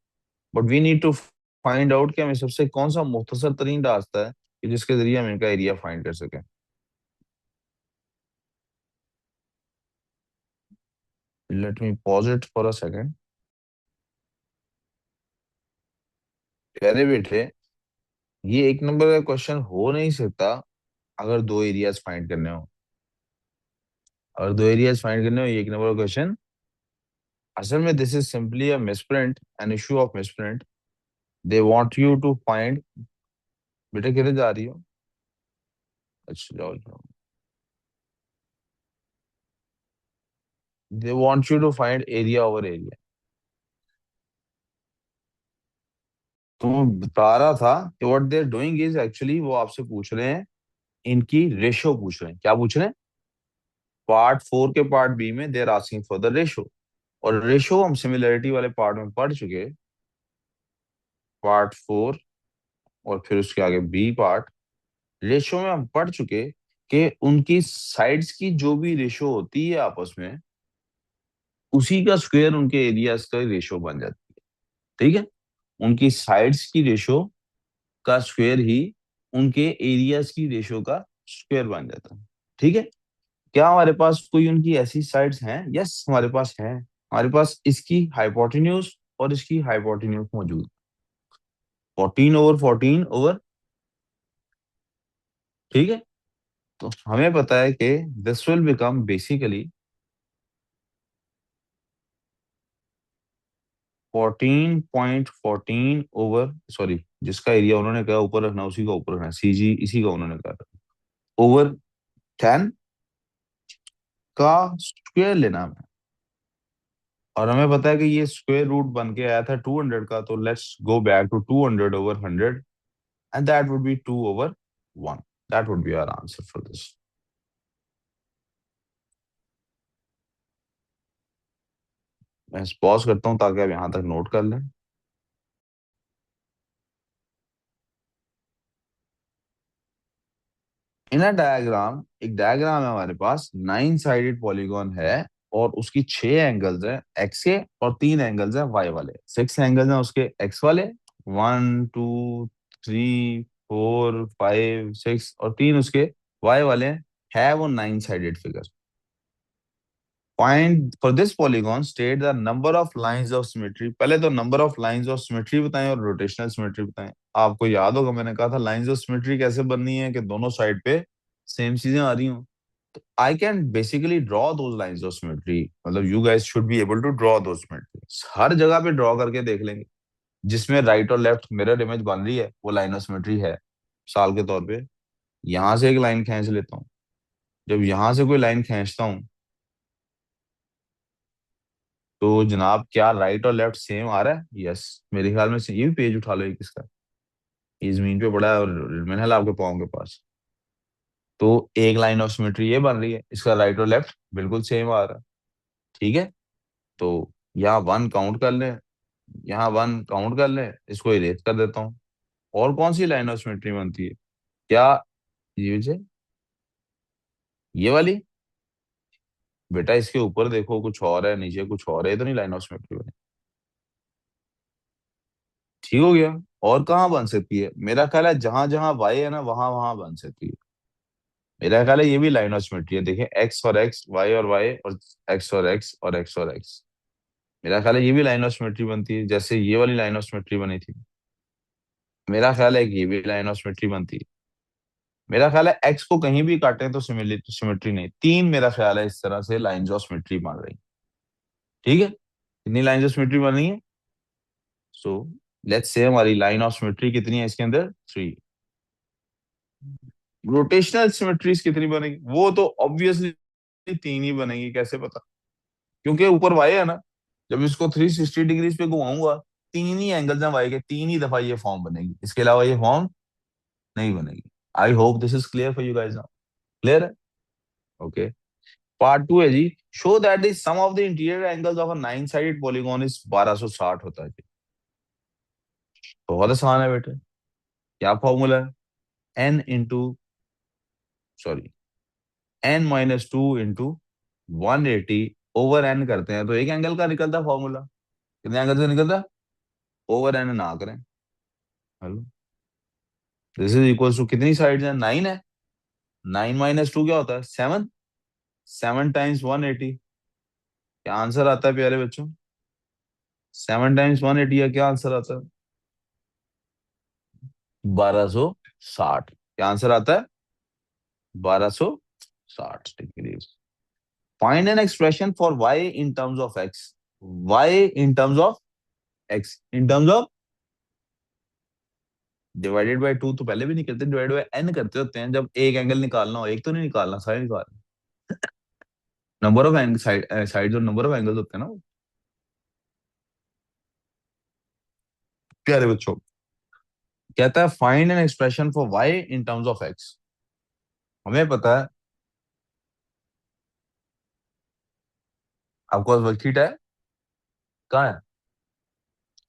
but we need to find out कि हमें सबसे कौन सा मुख्तसर तरीन रास्ता है कि जिसके जरिए हम इनका एरिया फाइंड कर सकें। Let me pause it for a second। प्यारे बेटे, ये एक नंबर का क्वेश्चन हो नहीं सकता अगर दो एरियाज फाइंड करने हो। अगर दो एरियाज फाइंड करने हो ये एक नंबर का क्वेश्चन। असल में this is simply a misprint, an issue of misprint. They want you to find, बेटे किधर जा रही हो? अच्छा जाओ जाओ। They want you to find area over area. तो मैं बता रहा था कि what they are doing is actually वो आपसे पूछ रहे हैं, इनकी रेशो पूछ रहे हैं। क्या पूछ रहे हैं? पार्ट फोर के पार्ट बी में they are asking for the ratio. और रेशो हम सिमिलरिटी वाले पार्ट में पढ़ चुके, पार्ट फोर और फिर उसके आगे बी पार्ट। रेशो में हम पढ़ चुके कि उनकी साइड्स की जो भी रेशो होती है आपस में, उसी का स्क्वायर उनके एरियाज का रेशो बन जाती है। ठीक है। उनकी साइड्स की रेशो का स्क्वायर ही उनके एरियाज की रेशो का स्क्वायर बन जाता है। ठीक है। क्या हमारे पास कोई उनकी ऐसी साइड्स हैं? यस हमारे पास है। हमारे पास इसकी हाइपोटेन्यूज और इसकी हाइपोटेन्यूज मौजूद, 14/14 ठीक है। तो हमें पता है कि this will become basically 14.14 over, sorry, जिसका एरिया उन्होंने कहा ऊपर रखना उसी का ऊपर रखना, सीजी इसी का उन्होंने कहा, ओवर 10 का स्क्वायर लेना है। और हमें पता है कि ये स्क्वायर रूट बन के आया था 200 का, तो let's go back to 200 over 100 and that would be 2 over 1। That would be our answer for this. मैं पॉज करता हूं ताकि आप यहां तक नोट कर लें। इन अ डायग्राम, एक डायग्राम है हमारे पास, 9 साइडेड पॉलीगॉन है और उसकी 6 एंगल्स हैं एक्स के और 3 एंगल्स हैं वाई वाले। 6 एंगल्स हैं उसके एक्स वाले, 1 2 3 4 5 6, और 3 उसके वाई वाले हैं। है वो 9 sided figure. Point for this polygon state the number of lines of symmetry. पहले तो number of lines of symmetry बताएं और रोटेशनल सिमेट्री बताएं। आपको याद होगा मैंने कहा था लाइंस ऑफ सिमेट्री कैसे बननी है कि दोनों साइड पे सेम चीजें आ रही हो। I can basically draw those lines of symmetry, मतलब you guys should be able to draw those symmetries। हर जगह पे ड्रॉ करके देख लेंगे जिसमें राइट और लेफ्ट मिरर इमेज बन रही है वो लाइन ऑफ सिमेट्री है। मिसाल के तौर पे यहां से एक लाइन खींच लेता हूँ। जब यहां से कोई लाइन खींचता हूँ तो जनाब क्या राइट और लेफ्ट सेम आ रहा है? यस, मेरे ख्याल में ये भी पेज उठा लो एक इसका, ये जमीन पे पड़ा है और मिनहल आपके पाँव के पास। तो एक लाइन ऑफ सिमेट्री ये बन रही है, इसका राइट और लेफ्ट बिल्कुल सेम आ रहा है। ठीक है, तो यहाँ 1 काउंट कर लें, यहाँ 1 काउंट कर लें, इसको इरेज कर देता हूँ। और कौन सी लाइन ऑफ सिमेट्री बनती है? क्या ये वाली? बेटा इसके ऊपर देखो कुछ और है, नीचे कुछ और है, ये तो नहीं लाइन ऑफ सिमेट्री बनी। ठीक हो गया। और कहाँ बन सकती है? मेरा ख्याल है जहां जहां वाई है ना वहां वहां बन सकती है। मेरा ख्याल है ये भी लाइन ऑफ सिमेट्री है। देखिए एक्स और एक्स, वाई और वाई, और एक्स और एक्स और एक्स और एक्स। मेरा ख्याल है ये भी लाइन ऑफ सिमेट्री बनती है जैसे ये वाली लाइन ऑफ सिमेट्री बनी थी। मेरा ख्याल है कि ये भी लाइन ऑफ सिमेट्री बनती है। मेरा ख्याल है एक्स को कहीं भी काटे तो सिमेट्री नहीं, 3 मेरा ख्याल है इस तरह से लाइंस ऑफ सिमेट्री बन रही। ठीक है, कितनी लाइंस ऑफ सिमेट्री बन रही है? सो लेट्स से हमारी लाइन ऑफ सिमेट्री कितनी है इसके अंदर? 3। रोटेशनल सिमेट्रीज कितनी बनेगी? वो तो ऑब्वियसली 3 ही बनेगी। कैसे पता? क्योंकि ऊपर वाई है ना, जब इसको 360 डिग्रीज पे घुमाऊंगा 3 ही एंगल्स हैं वाई के, 3 ही दफा ये फॉर्म बनेगी, इसके अलावा ये फॉर्म नहीं बनेगी। I hope this is clear for you guys now. Clear है? ओके। पार्ट 2 है जी, show that the sum of the interior angles of a 9 sided polygon is 1260 होता है जी। बहुत आसान है बेटे। क्या फॉर्मूला है? N into, sorry, n-2 into 180 over n करते हैं तो एक एंगल का निकलता है फॉर्मूला। कितने एंगल से निकलता है? ओवर एन ना करें। Hello, this is equal to कितनी साइड है? 9 है। 9-2 क्या होता है? 7। 7 टाइम्स 180, क्या आंसर आता है प्यारे बच्चों? 7 टाइम्स 180 का क्या आंसर आता है? 1260। क्या आंसर आता है? 1260 degree. Find an expression for y in terms of x. Y in terms of x, in terms of divided by 2 तो पहले भी नहीं करते, डिवाइड बाय एन करते होते हैं जब एक एंगल निकालना हो। एक तो नहीं निकालना, सारे निकालना। नंबर ऑफ एंगल, साइड और नंबर ऑफ एंगल्स होते हैं ना वो। प्यारे बच्चों, कहता है find an expression for y in terms of x. हमें पता है, आपको पास वर्कशीट है? कहाँ है?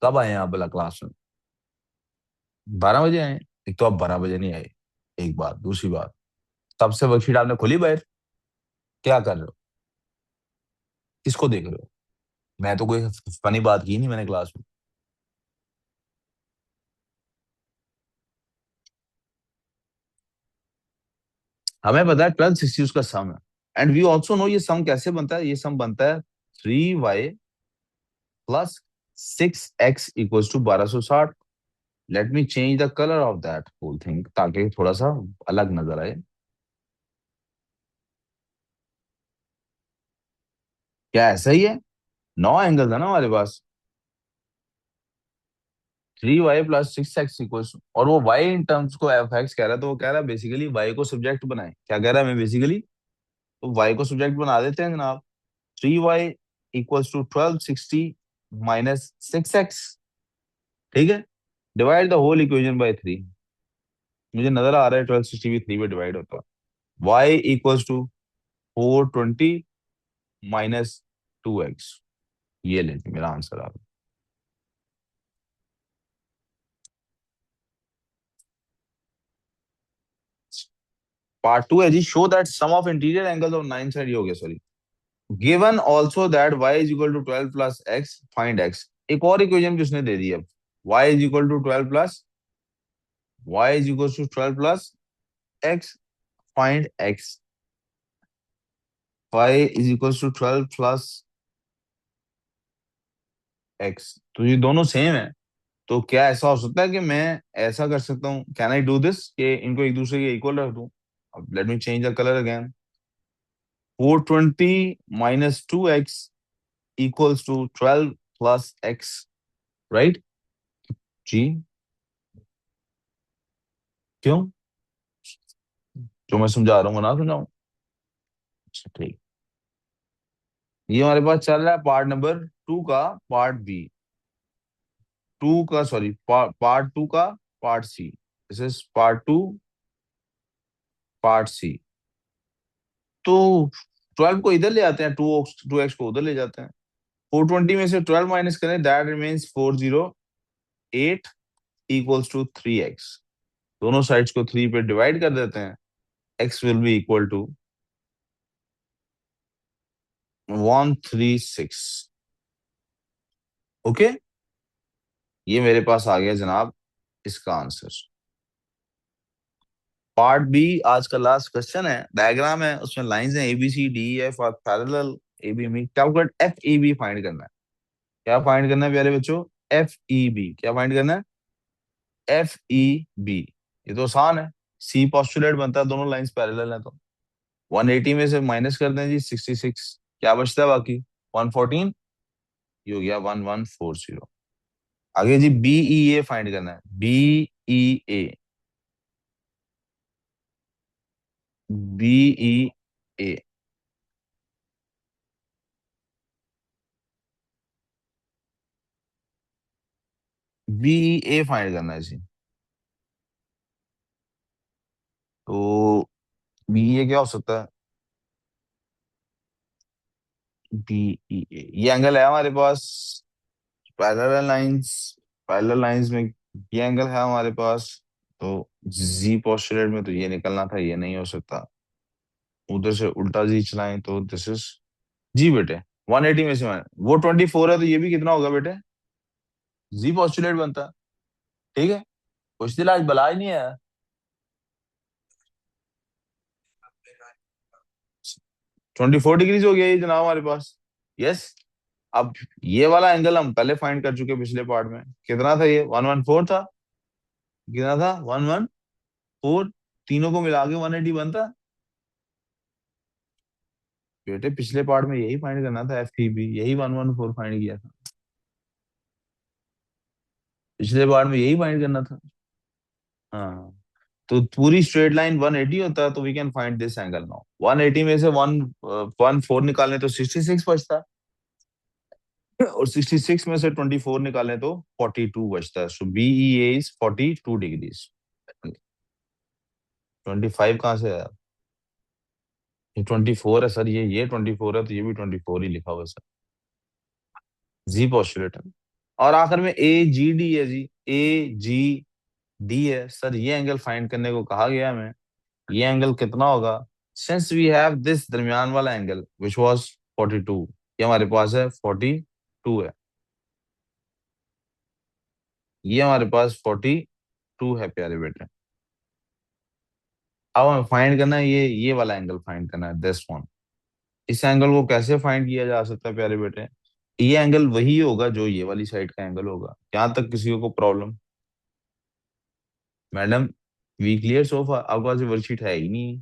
कब आए हैं आप भला क्लास में? 12 बजे आए हैं? एक तो आप 12 बजे नहीं आए, एक बात। दूसरी बात, तब से वर्कशीट आपने खोली बाहर? क्या कर रहे हो? किसको देख रहे हो? मैं तो कोई फनी बात की नहीं मैंने क्लास में। हमें पता है 1260 उसका सम है। एंड वी ऑल्सो नो ये सम कैसे बनता है। ये सम बनता है 3y + 6x = 1260। Let me change the colour of that whole thing ताकि थोड़ा सा अलग नजर आए। क्या ऐसा ही है? 9 एंगल्स है ना हमारे पास। 3y प्लस 6x इक्वल्स, और वो y इन टर्म्स को एफ एक्स कह रहा है, तो वो कह रहा है बेसिकली y को सब्जेक्ट बनाए। क्या कह रहा है मैं बेसिकली, तो y को सब्जेक्ट बना देते हैं जनाब। 3y equals to 1260 minus 6x, ठीक है। Divide the whole equation by 3। मुझे नजर आ रहा है 1260 भी 3 पे डिवाइड होता है। y equals to 420 minus 2x। ये लेते मेरा आंसर आ गया। पार्ट टू है जी, show that sum of interior angles of nine side, ये हो गया sorry. Given also that y is equal to 12 plus x, find x। एक और इक्वेशन भी उसने दे दी अब। y is equal to 12 plus, y is equal to 12 plus x, find x। y is equal to 12 plus x, तो ये दोनों सेम है। तो क्या ऐसा हो सकता है कि मैं ऐसा कर सकता हूँ, कैन आई डू दिस, कि इनको एक दूसरे के इक्वल रख दूं। अब let me change the colour again. 420 minus 2x equals to 12 plus x, right जी। क्यों, जो मैं समझा रहा हूँ ना समझाऊं। अच्छा ठीक। ये हमारे पास चल रहा है पार्ट नंबर 2 का पार्ट बी, टू का सॉरी पार्ट 2 का part C. This is part 2 part C. तो 12 को इधर ले आते हैं, टू एक्स को उधर ले जाते हैं। 420 में से 12 माइनस करें, that remains 408 equals to 3x। दोनों साइड्स को 3 पे डिवाइड कर देते हैं। x will be equal to 136। Okay, ये मेरे पास आ गया जनाब इसका आंसर। पार्ट बी आज का लास्ट क्वेश्चन है, डायग्राम है, उसमें लाइंस हैं ABCDEF और पैरेलल AB में। कैलकुलेट FEB फाइंड करना है। क्या फाइंड करना है प्यारे बच्चों, FEB क्या फाइंड करना है, FEB। ये तो आसान है, सी पोस्टुलेट बनता है, दोनों लाइंस पैरेलल है तो। 180 में से माइनस कर दें जी 66, क्या बचता है बाकी, 114। ये हो गया 1140। आगे जी BEA फाइंड करना है, BEA, BEA, BEA फाइंड करना है जी। तो BEA क्या हो सकता है, BEA ये एंगल है हमारे पास पैरेलल लाइंस, पैरेलल लाइंस में ये एंगल है हमारे पास। तो जी पोस्टुलेट में तो ये निकलना था, ये नहीं हो सकता। उधर से उल्टा जी चलाएं तो दिस इज जी बेटे। 180 में से वो 24 है, तो ये भी कितना होगा बेटे, जी पोस्टुलेट बनता। ठीक है, कुछ दिल आज बला ही नहीं है। 24 डिग्रीज हो गया ये जनाब हमारे पास। यस। अब ये वाला एंगल हम पहले फाइंड कर चुके पिछले पार्ट में, कितना था ये, 114 था। कितना था, 114। तीनों को मिला के 180 बनता। बेटे पिछले पार्ट में यही फाइंड करना था, FEB यही 114 फाइंड किया था। पिछले पार्ट में यही फाइंड करना था। हाँ, तो पूरी स्ट्रेट लाइन 180 होता है, तो we can find this angle now. 180 में से 114 निकालने तो 66 बचता है, और 66 में से 24 निकालें तो 42 बचता है। सो BEA इज 42 डिग्रीज। 25 कहाँ से आया, ये 24 है सर, ये 24 है, तो ये भी 24 ही लिखा हुआ है सर। जी पोस्टुलेट है। और आखिर में AGD है जी, AGD है सर, ये एंगल फाइंड करने को कहा गया हमें। ये एंगल कितना होगा, सिंस वी हैव दिस दरमियान वाला एंगल विच वाज 42, ये हमारे पास है 42 है। ये हमारे पास 42 है प्यारे बेटे। अब हमें फाइंड करना है ये वाला एंगल फाइंड करना है, दिस वन। इस एंगल को कैसे फाइंड किया जा सकता है प्यारे बेटे, ये एंगल वही होगा जो ये वाली साइड का एंगल होगा। यहाँ तक किसी को problem, madam we clear so far, आपके पास वर्कशीट है ही नहीं।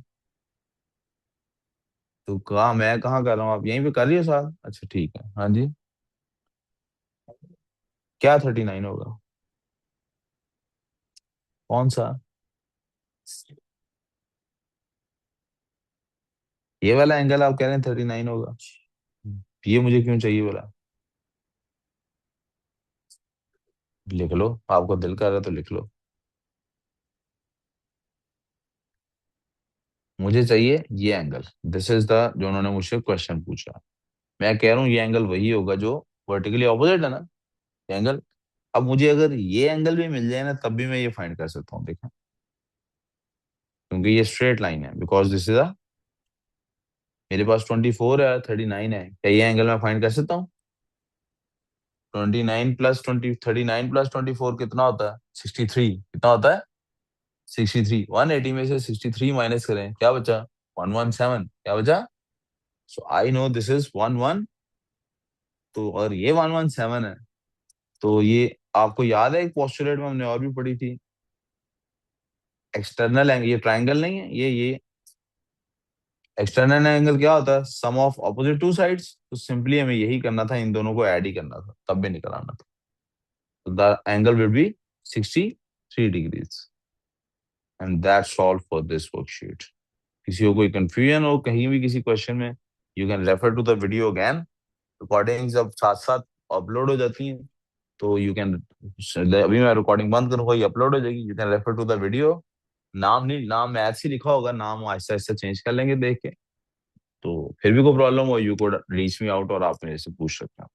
तो कहा मैं कहाँ कर रहा हूँ, आप यहीं पे कर रही हो साहब, अच्छा ठीक है हाँ जी। क्या 39 होगा, कौन सा? ये वाला एंगल आप कह रहे हैं 39 होगा? ये मुझे क्यों चाहिए बोला? लिख लो, आपको दिल कर रहा है तो लिख लो। मुझे चाहिए ये एंगल। दिस इज द जो उन्होंने मुझसे क्वेश्चन पूछा। मैं कह रहा हूँ ये एंगल वही होगा जो वर्टिकली ऑपोजिट है ना, एंगल। अब मुझे अगर ये एंगल भी मिल जाए ना तब भी मैं ये फाइंड कर सकता हूँ, देखा, क्योंकि ये स्ट्रेट लाइन है, बिकॉज दिस इज अ, मेरे पास 24 है, 39 है, क्या ये एंगल मैं फाइंड कर सकता हूँ? 39 प्लस 24 कितना होता है? 63। कितना होता है? 63। 180 में से 63 माइनस करें, क्या बचा? 117। क्या बचा? सो आई नो दिस इज 11। तो और ये 117 है। तो ये आपको याद है एक पोस्टुलेट में हमने और भी पढ़ी थी, एक्सटर्नल एंगल, ये ट्राइंगल नहीं है, ये एक्सटर्नल एंगल क्या होता है? सम ऑफ ऑपोजिट टू साइड्स। तो सिंपली हमें यही करना था, इन दोनों को ऐड ही करना था, तब भी निकल आना था। तो the angle will be 63 degrees. And that's all for this worksheet. किसी को कोई कंफ्यूजन हो कहीं भी किसी क्वेश्चन में, you can refer to the video again. Recording जब साथ साथ अपलोड हो जाती हैं तो यू कैन, अभी मैं रिकॉर्डिंग बंद करूंगा, ये अपलोड हो जाएगी, you can refer to the video. नाम नहीं, नाम मैथ्स ही लिखा होगा, नाम आहिस्ता आहिस्ता चेंज कर लेंगे देख के। तो फिर भी कोई प्रॉब्लम हो, you code reach me out और आप मेरे से पूछ सकते हैं।